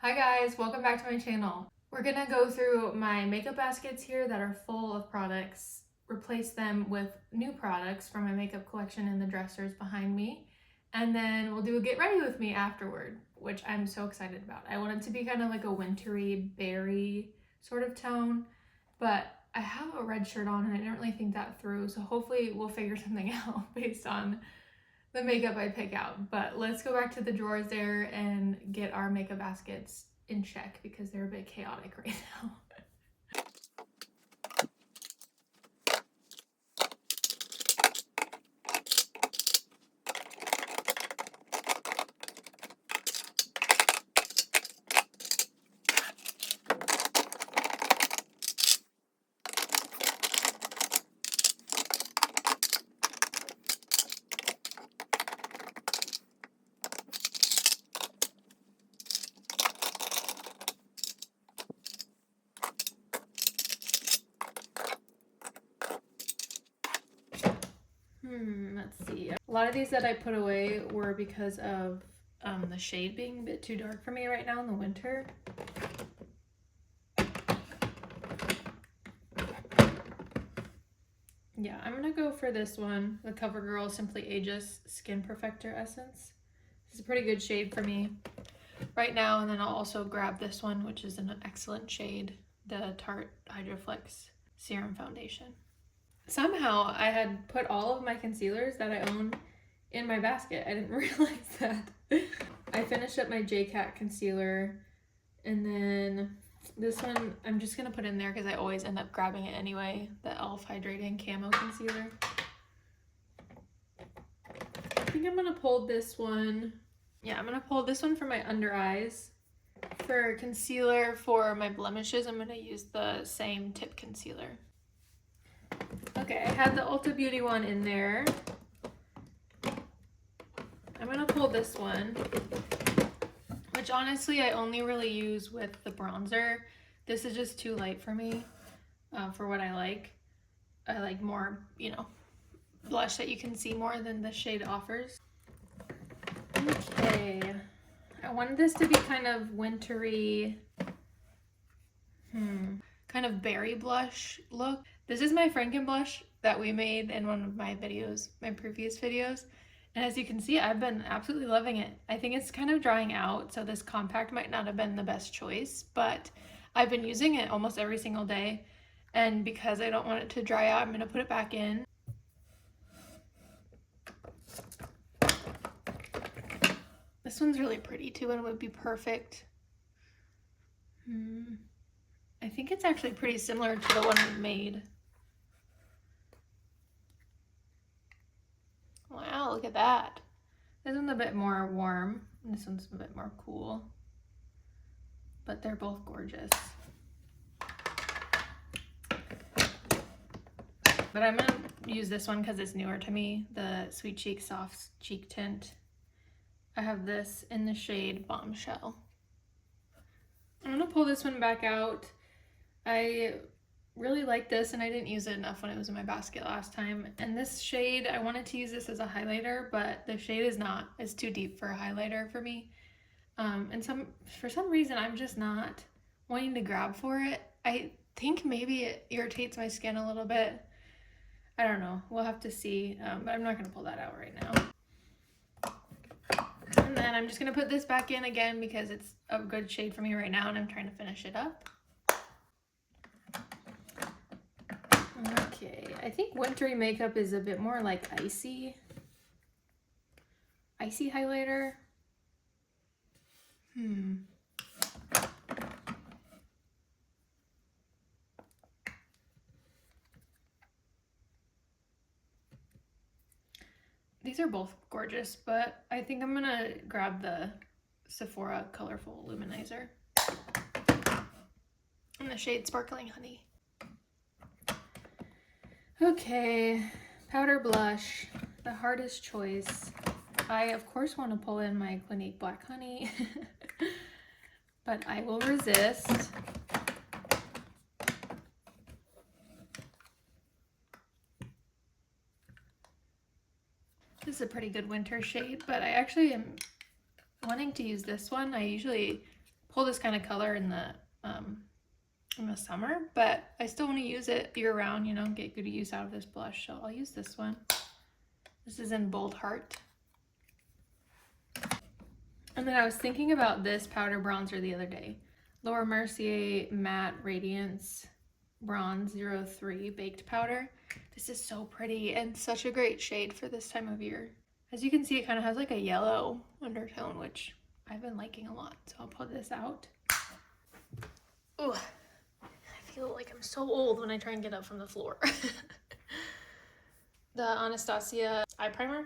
Hi guys, welcome back to my channel. We're gonna go through my makeup baskets here that are full of products, replace them with new products from my makeup collection in the dressers behind me, and then we'll do a get ready with me afterward, which I'm so excited about. I want it to be kind of like a wintry berry sort of tone, but I have a red shirt on and I didn't really think that through, so hopefully we'll figure something out based on the makeup I pick out. But let's go back to the drawers there and get our makeup baskets in check because they're a bit chaotic right now. Let's see. A lot of these that I put away were because of the shade being a bit too dark for me right now in the winter. Yeah, I'm gonna go for this one, the CoverGirl Simply Ageless Skin Perfector Essence. This is a pretty good shade for me right now, and then I'll also grab this one, which is an excellent shade, the Tarte Hydroflex Serum Foundation. Somehow I had put all of my concealers that I own in my basket. I didn't realize that. I finished up my JCat concealer, and then this one I'm just gonna put in there because I always end up grabbing it anyway, the e.l.f. Hydrating Camo Concealer. I think I'm gonna pull this one. Yeah, I'm gonna pull this one for my under eyes. For concealer for my blemishes, I'm gonna use the same tip concealer. Okay, I had the Ulta Beauty one in there. I'm gonna pull this one, which honestly I only really use with the bronzer. This is just too light for me, for what I like. I like more, blush that you can see more than the shade offers. Okay, I wanted this to be kind of wintry, kind of berry blush look. This is my Franken blush that we made in one of my videos, my previous videos. And as you can see, I've been absolutely loving it. I think it's kind of drying out, so this compact might not have been the best choice, but I've been using it almost every single day. And because I don't want it to dry out, I'm gonna put it back in. This one's really pretty too, and it would be perfect. I think it's actually pretty similar to the one we made. Wow, look at that. This one's a bit more warm, and this one's a bit more cool. But they're both gorgeous. But I'm gonna use this one because it's newer to me, the Sweet Cheek Soft Cheek Tint. I have this in the shade Bombshell. I'm gonna pull this one back out. I really like this, and I didn't use it enough when it was in my basket last time. And this shade, I wanted to use this as a highlighter, but the shade is not. It's too deep for a highlighter for me. And for some reason, I'm just not wanting to grab for it. I think maybe it irritates my skin a little bit. I don't know. We'll have to see, but I'm not going to pull that out right now. And then I'm just going to put this back in again because it's a good shade for me right now, and I'm trying to finish it up. Okay, I think wintry makeup is a bit more like icy highlighter. These are both gorgeous, but I think I'm gonna grab the Sephora Colorful Luminizer in the shade Sparkling Honey. Okay, powder blush, the hardest choice. I, of course, want to pull in my Clinique Black Honey, but I will resist. This is a pretty good winter shade, but I actually am wanting to use this one. I usually pull this kind of color in the summer, but I still want to use it year round, you know, get good use out of this blush. So I'll use this one. This is in Bold Heart. And then I was thinking about this powder bronzer the other day. Laura Mercier Matte Radiance Bronze 03 Baked Powder. This is so pretty and such a great shade for this time of year. As you can see, it kind of has like a yellow undertone, which I've been liking a lot. So I'll pull this out. Ugh. I feel like I'm so old when I try and get up from the floor. The Anastasia eye primer.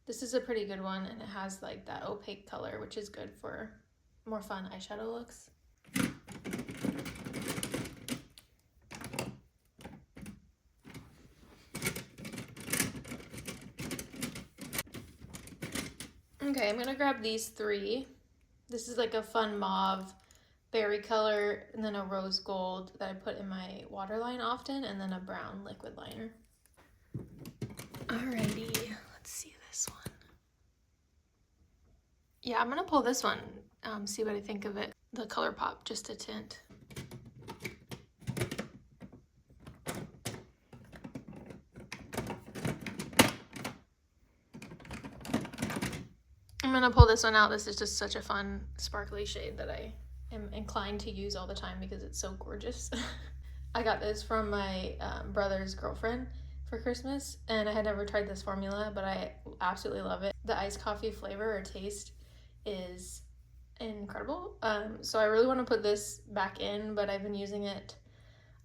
This is a pretty good one, and it has like that opaque color, which is good for more fun eyeshadow looks. Okay, I'm gonna grab these three. This is like a fun mauve berry color, and then a rose gold that I put in my waterline often, and then a brown liquid liner. Alrighty, let's see this one. Yeah, I'm gonna pull this one, see what I think of it. The ColourPop, just a tint. I'm gonna pull this one out. This is just such a fun sparkly shade that I am inclined to use all the time because it's so gorgeous. I got this from my brother's girlfriend for Christmas, and I had never tried this formula, but I absolutely love it. The iced coffee flavor or taste is incredible. So I really want to put this back in, but I've been using it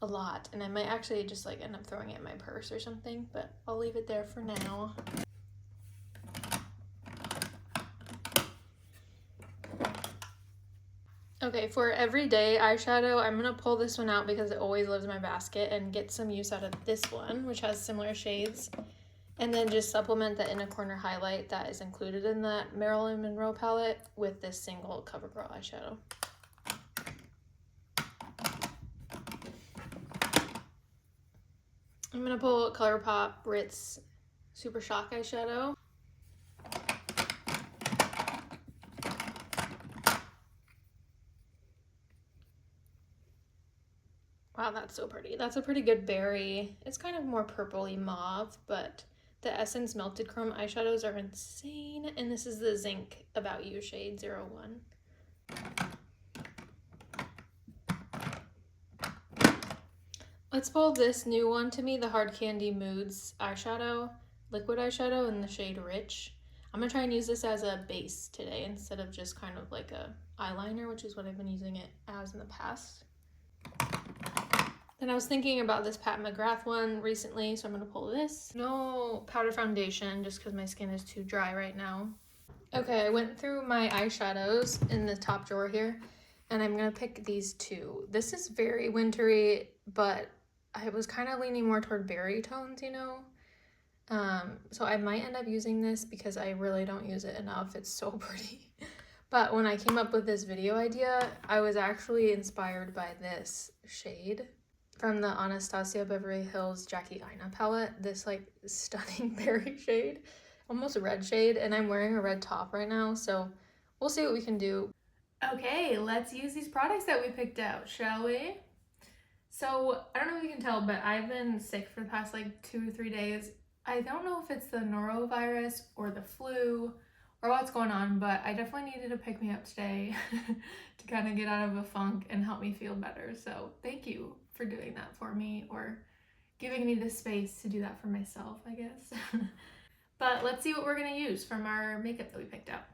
a lot, and I might actually just like end up throwing it in my purse or something, but I'll leave it there for now. Okay, for everyday eyeshadow, I'm going to pull this one out because it always lives in my basket and get some use out of this one, which has similar shades. And then just supplement the inner corner highlight that is included in that Marilyn Monroe palette with this single CoverGirl eyeshadow. I'm going to pull ColourPop Ritz Super Shock eyeshadow. Wow, that's so pretty. That's a pretty good berry. It's kind of more purpley mauve, but the Essence Melted Chrome eyeshadows are insane. And this is the Zinc About You shade 01. Let's pull this new one to me, the Hard Candy Moods eyeshadow, liquid eyeshadow in the shade Rich. I'm gonna try and use this as a base today instead of just kind of like a eyeliner, which is what I've been using it as in the past. Then I was thinking about this Pat McGrath one recently, so I'm gonna pull this. No powder foundation, just because my skin is too dry right now. Okay, I went through my eyeshadows in the top drawer here, and I'm gonna pick these two. This is very wintry, but I was kind of leaning more toward berry tones, you know? So I might end up using this because I really don't use it enough. It's so pretty. But when I came up with this video idea, I was actually inspired by this shade from the Anastasia Beverly Hills Jackie Aina palette. This like stunning berry shade, almost a red shade, and I'm wearing a red top right now, so we'll see what we can do. Okay, let's use these products that we picked out, shall we? So I don't know if you can tell, but I've been sick for the past like 2 or 3 days. I don't know if it's the norovirus or the flu or what's going on, but I definitely needed to pick me up today to kind of get out of a funk and help me feel better. So thank you for doing that for me, or giving me the space to do that for myself, I guess. But let's see what we're gonna use from our makeup that we picked out.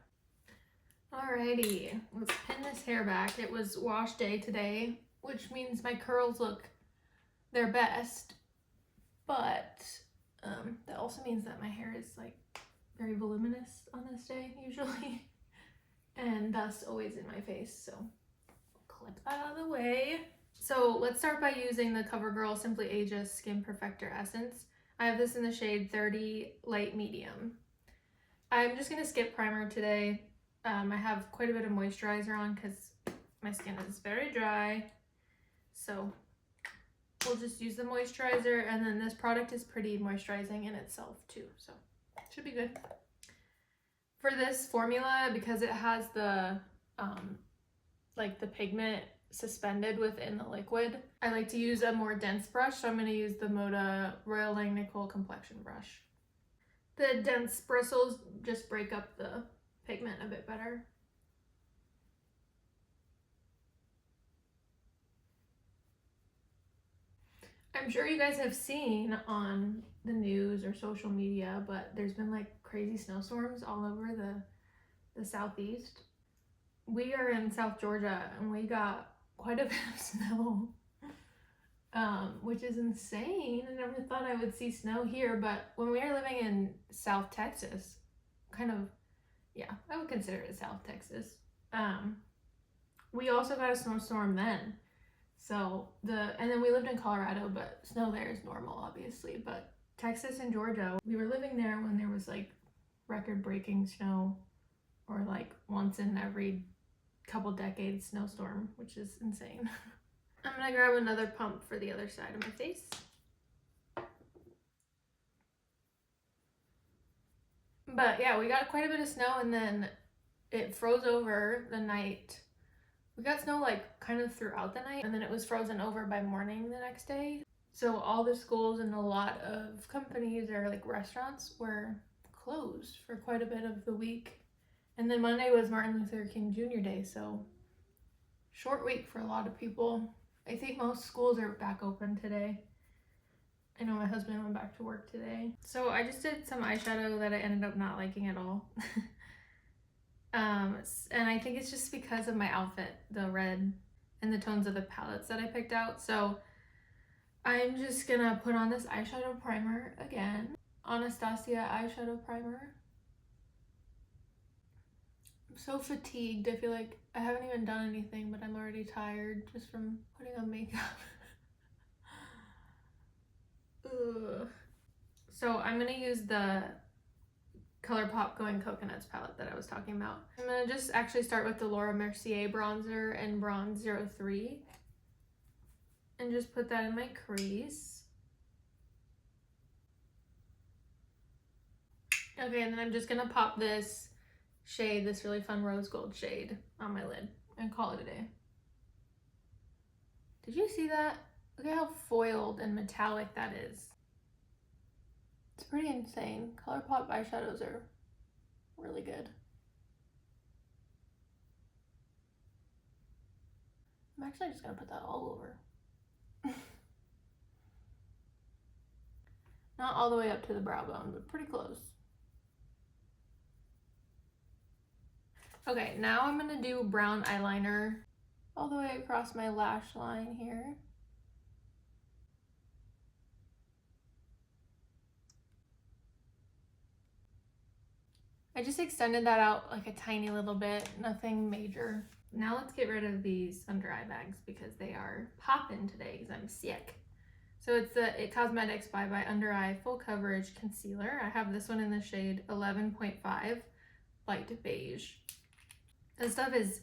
Alrighty, let's pin this hair back. It was wash day today, which means my curls look their best, but that also means that my hair is like very voluminous on this day usually, and dust always in my face, so I'll clip that out of the way. So let's start by using the CoverGirl Simply Ageless Skin Perfector Essence. I have this in the shade 30 Light Medium. I'm just going to skip primer today. I have quite a bit of moisturizer on because my skin is very dry. So we'll just use the moisturizer, and then this product is pretty moisturizing in itself too, so it should be good. For this formula, because it has the like the pigment suspended within the liquid. I like to use a more dense brush, so I'm going to use the Moda Royal Langnickel complexion brush. The dense bristles just break up the pigment a bit better. I'm sure you guys have seen on the news or social media, but there's been like crazy snowstorms all over the southeast. We are in South Georgia and we got quite a bit of snow, which is insane. I never thought I would see snow here, but when we were living in South Texas, kind of, yeah, I would consider it South Texas. We also got a snowstorm then. So and then we lived in Colorado, but snow there is normal, obviously. But Texas and Georgia, we were living there when there was like record-breaking snow, or like once in every couple decades snowstorm, which is insane. I'm gonna grab another pump for the other side of my face. But yeah, we got quite a bit of snow and then it froze over the night. We got snow like kind of throughout the night and then it was frozen over by morning the next day. So all the schools and a lot of companies or like restaurants were closed for quite a bit of the week. And then Monday was Martin Luther King Jr. Day, so short week for a lot of people. I think most schools are back open today. I know my husband went back to work today. So I just did some eyeshadow that I ended up not liking at all. And I think it's just because of my outfit, the red and the tones of the palettes that I picked out. So I'm just gonna put on this eyeshadow primer again. Anastasia eyeshadow primer. I'm so fatigued. I feel like I haven't even done anything, but I'm already tired just from putting on makeup. Ugh. So I'm gonna use the ColourPop Going Coconuts palette that I was talking about. I'm gonna just actually start with the Laura Mercier bronzer and Bronze 03 and just put that in my crease. Okay, and then I'm just gonna pop this shade, this really fun rose gold shade, on my lid and call it a day. Did you see that? Look at how foiled and metallic that is. It's pretty insane. ColourPop eyeshadows are really good. I'm actually just gonna put that all over. Not all the way up to the brow bone, but pretty close. Okay, now I'm gonna do brown eyeliner all the way across my lash line here. I just extended that out like a tiny little bit, nothing major. Now let's get rid of these under eye bags because they are popping today because I'm sick. So it's the It Cosmetics Bye Bye Under Eye Full Coverage Concealer. I have this one in the shade 11.5 Light Beige. This stuff is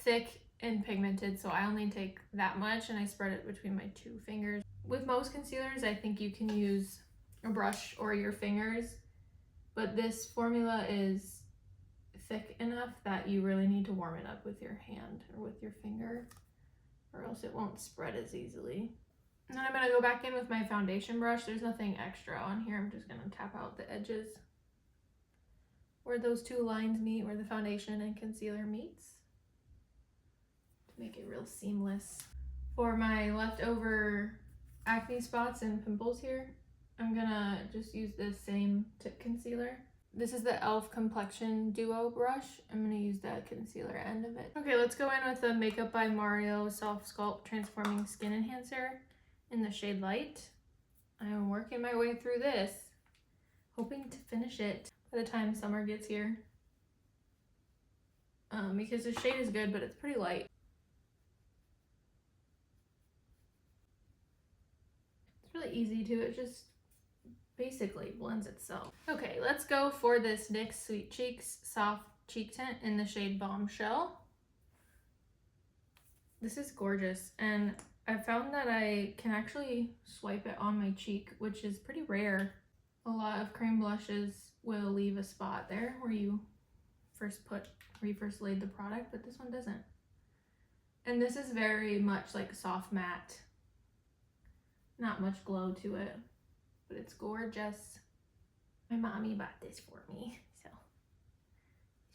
thick and pigmented, so I only take that much and I spread it between my two fingers. With most concealers, I think you can use a brush or your fingers, but this formula is thick enough that you really need to warm it up with your hand or with your finger, or else it won't spread as easily. And then I'm gonna go back in with my foundation brush. There's nothing extra on here. I'm just gonna tap out the edges where those two lines meet, where the foundation and concealer meets, to make it real seamless. For my leftover acne spots and pimples here, I'm gonna just use this same tip concealer. This is the e.l.f. Complexion Duo brush. I'm gonna use the concealer end of it. Okay, let's go in with the Makeup by Mario Soft Sculpt Transforming Skin Enhancer in the shade Light. I am working my way through this, hoping to finish it by the time summer gets here. Because the shade is good, but it's pretty light. It's really easy too, it just basically blends itself. Okay, let's go for this NYX Sweet Cheeks Soft Cheek Tint in the shade Bombshell. This is gorgeous, and I found that I can actually swipe it on my cheek, which is pretty rare. A lot of cream blushes will leave a spot there where you first laid the product, but this one doesn't. And this is very much like soft matte. Not much glow to it, but it's gorgeous. My mommy bought this for me, so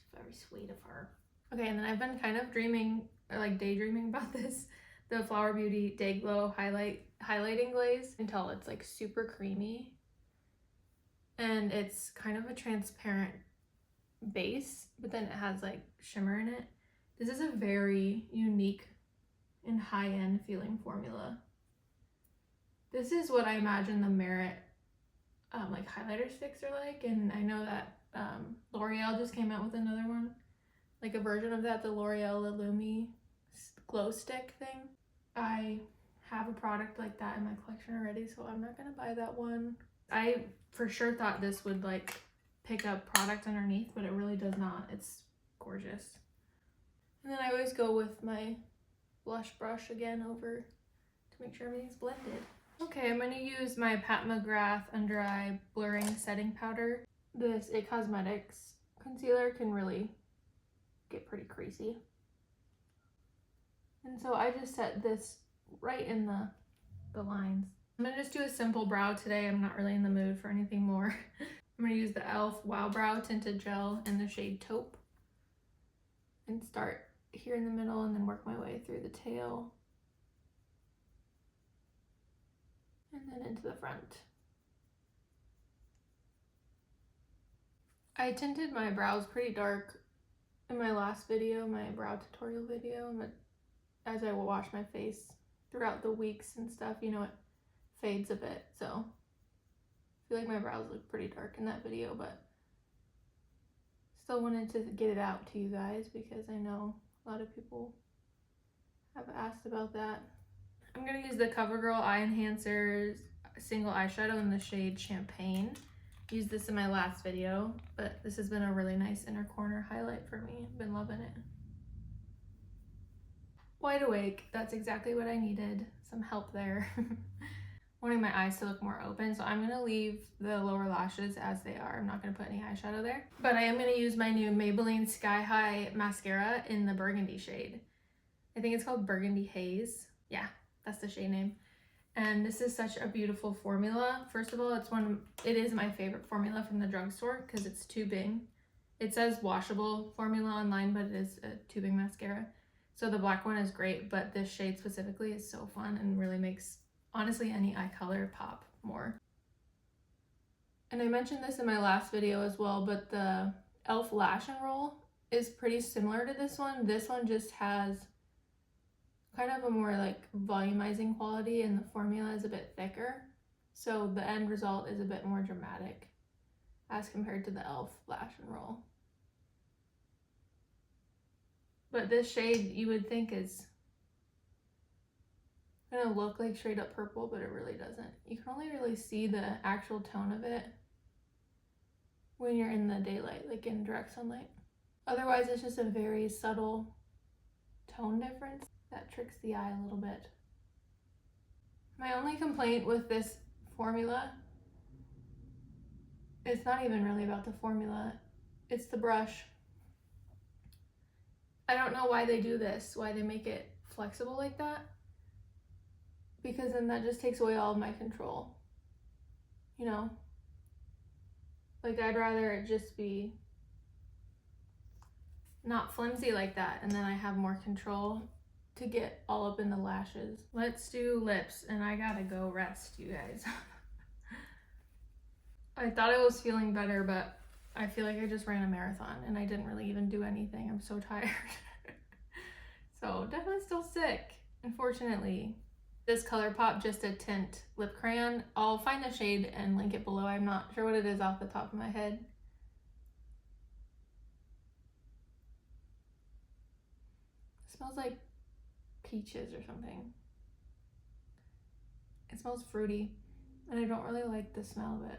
it's very sweet of her. Okay, and then I've been kind of dreaming, or like daydreaming about this, the Flower Beauty Day Glow highlighting glaze until it's like super creamy. And it's kind of a transparent base, but then it has like shimmer in it. This is a very unique and high-end feeling formula. This is what I imagine the Merit like highlighter sticks are like, and I know that L'Oreal just came out with another one, like a version of that, the L'Oreal Illumi glow stick thing. I have a product like that in my collection already, so I'm not gonna buy that one. I for sure thought this would like pick up product underneath, but it really does not. It's gorgeous. And then I always go with my blush brush again over to make sure everything's blended. Okay, I'm going to use my Pat McGrath Under Eye Blurring Setting Powder. This It Cosmetics concealer can really get pretty creasy. And so I just set this right in the lines. I'm going to just do a simple brow today. I'm not really in the mood for anything more. I'm going to use the e.l.f. Wow Brow Tinted Gel in the shade Taupe. And start here in the middle and then work my way through the tail. And then into the front. I tinted my brows pretty dark in my last video, my brow tutorial video, but as I will wash my face throughout the weeks and stuff, you know, it fades a bit, so I feel like my brows look pretty dark in that video, but still wanted to get it out to you guys because I know a lot of people have asked about that. I'm going to use the CoverGirl Eye Enhancers single eyeshadow in the shade Champagne. Used this in my last video, but this has been a really nice inner corner highlight for me. Been loving it. Wide awake, that's exactly what I needed. Some help there. Wanting my eyes to look more open, so I'm going to leave the lower lashes as they are. I'm not going to put any eyeshadow there. But I am going to use my new Maybelline Sky High mascara in the burgundy shade. I think it's called Burgundy Haze. Yeah, that's the shade name. And this is such a beautiful formula. First of all, it is my favorite formula from the drugstore because it's tubing. It says washable formula online, but it is a tubing mascara. So the black one is great, but this shade specifically is so fun and really makes, honestly, any eye color pop more. And I mentioned this in my last video as well, but the e.l.f. Lash and Roll is pretty similar to this one. This one just has kind of a more like volumizing quality and the formula is a bit thicker. So the end result is a bit more dramatic as compared to the e.l.f. Lash and Roll. But this shade you would think is gonna look like straight up purple, but it really doesn't. You can only really see the actual tone of it when you're in the daylight, like in direct sunlight. Otherwise, it's just a very subtle tone difference that tricks the eye a little bit. My only complaint with this formula, it's not even really about the formula, it's the brush. I don't know why they do this, why they make it flexible like that, because then that just takes away all of my control, you know? Like, I'd rather it just be not flimsy like that, and then I have more control to get all up in the lashes. Let's do lips, and I gotta go rest, you guys. I thought I was feeling better, but I feel like I just ran a marathon and I didn't really even do anything. I'm so tired. So definitely still sick, unfortunately. This ColourPop Just a Tint lip crayon. I'll find the shade and link it below. I'm not sure what it is off the top of my head. It smells like peaches or something. It smells fruity and I don't really like the smell of it.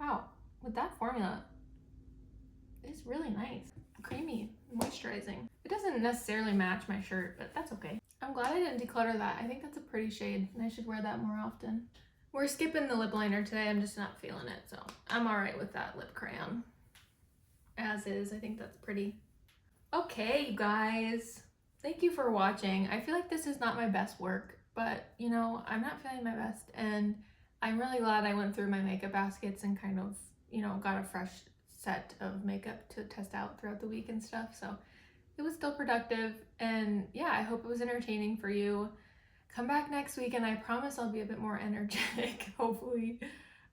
Wow, with that formula, it's really nice. Creamy, moisturizing. It doesn't necessarily match my shirt, but that's okay. I'm glad I didn't declutter that. I think that's a pretty shade and I should wear that more often. We're skipping the lip liner today. I'm just not feeling it, so I'm all right with that lip crayon. As is, I think that's pretty. Okay, you guys, thank you for watching. I feel like this is not my best work, but you know, I'm not feeling my best, and I'm really glad I went through my makeup baskets and kind of, you know, got a fresh set of makeup to test out throughout the week and stuff. So it was still productive, and yeah, I hope it was entertaining for you. Come back next week and I promise I'll be a bit more energetic, hopefully.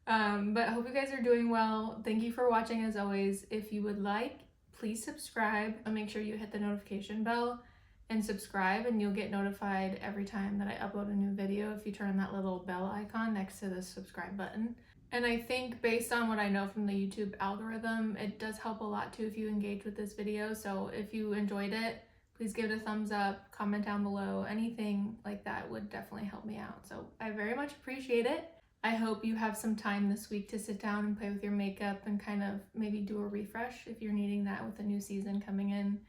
But I hope you guys are doing well. Thank you for watching as always. If you would like, please subscribe and make sure you hit the notification bell and subscribe, and you'll get notified every time that I upload a new video if you turn on that little bell icon next to the subscribe button. And I think based on what I know from the YouTube algorithm, it does help a lot too if you engage with this video. So if you enjoyed it, please give it a thumbs up, comment down below. Anything like that would definitely help me out. So I very much appreciate it. I hope you have some time this week to sit down and play with your makeup and kind of maybe do a refresh if you're needing that with the new season coming in.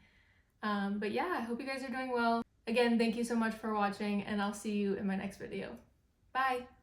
But yeah, I hope you guys are doing well. Again, thank you so much for watching, and I'll see you in my next video. Bye!